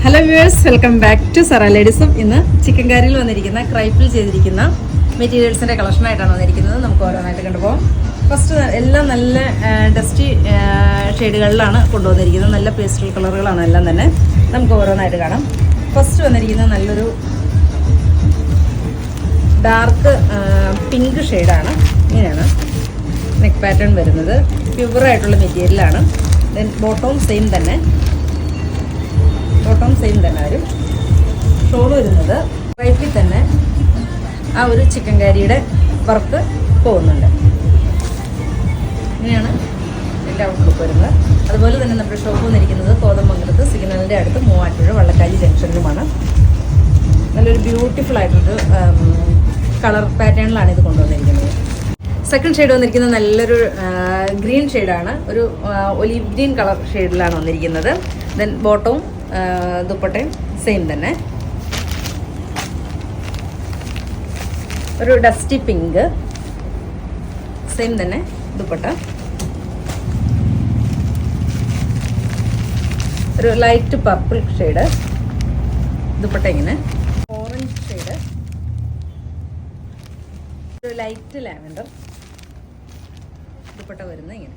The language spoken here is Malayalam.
Hello viewers, welcome back to Zara ലേഡീസും. ഇന്ന് ചിക്കൻ കറിയിൽ വന്നിരിക്കുന്ന ക്രൈപ്പിൽ ചെയ്തിരിക്കുന്ന മെറ്റീരിയൽസിൻ്റെ കളക്ഷനായിട്ടാണ് വന്നിരിക്കുന്നത്. നമുക്ക് ഓരോന്നായിട്ട് കണ്ടുപോകാം. ഫസ്റ്റ് എല്ലാം നല്ല ഡസ്റ്റി ഷെയ്ഡുകളിലാണ് കൊണ്ടുവന്നിരിക്കുന്നത്. നല്ല പേസ്റ്റൽ കളറുകളാണ് എല്ലാം തന്നെ. നമുക്ക് ഓരോന്നായിട്ട് കാണാം. ഫസ്റ്റ് വന്നിരിക്കുന്നത് നല്ലൊരു ഡാർക്ക് പിങ്ക് ഷെയ്ഡാണ്. ഇങ്ങനെയാണ് നെക്ക് പാറ്റേൺ വരുന്നത്. പ്യുവറായിട്ടുള്ള മെറ്റീരിയലാണ്. ദെൻ ബോട്ടവും സെയിം തന്നെ വരും. ഷോൾ വരുന്നത് റൈറ്റിൽ തന്നെ ആ ഒരു ചിക്കൻ കാരിയുടെ വർക്ക് പോകുന്നുണ്ട്. ഇങ്ങനെയാണ് എൻ്റെ ഔട്ട്ലുക്ക് വരുന്നത്. അതുപോലെ തന്നെ നമ്മുടെ ഷോപ്പ് വന്നിരിക്കുന്നത് കോതമംഗലത്ത് സിഗ്നലിൻ്റെ അടുത്ത് മൂവാറ്റുപുഴ വള്ളക്കാലി ജംഗ്ഷനിലുമാണ്. നല്ലൊരു ബ്യൂട്ടിഫുൾ ആയിട്ടൊരു കളർ പാറ്റേണിലാണ് ഇത് കൊണ്ടുവന്നിരിക്കുന്നത്. സെക്കൻഡ് ഷെയ്ഡ് വന്നിരിക്കുന്നത് നല്ലൊരു ഗ്രീൻ ഷെയ്ഡാണ്. ഒരു ഒലീവ് ഗ്രീൻ കളർ ഷെയ്ഡിലാണ് വന്നിരിക്കുന്നത്. ദെൻ ബോട്ടവും ദുപ്പട്ടയും സെയിം തന്നെ. ഒരു ഡസ്റ്റി പിങ്ക്, സെയിം തന്നെ ദുപ്പട്ട. ഒരു ലൈറ്റ് പർപ്പിൾ ഷെയ്ഡ് ദുപ്പട്ട. ഇങ്ങനെ ഓറഞ്ച് ഷെയ്ഡ്, ഒരു ലൈറ്റ് ലാവൻഡർ ദുപ്പട്ട വരുന്നത് ഇങ്ങനെ.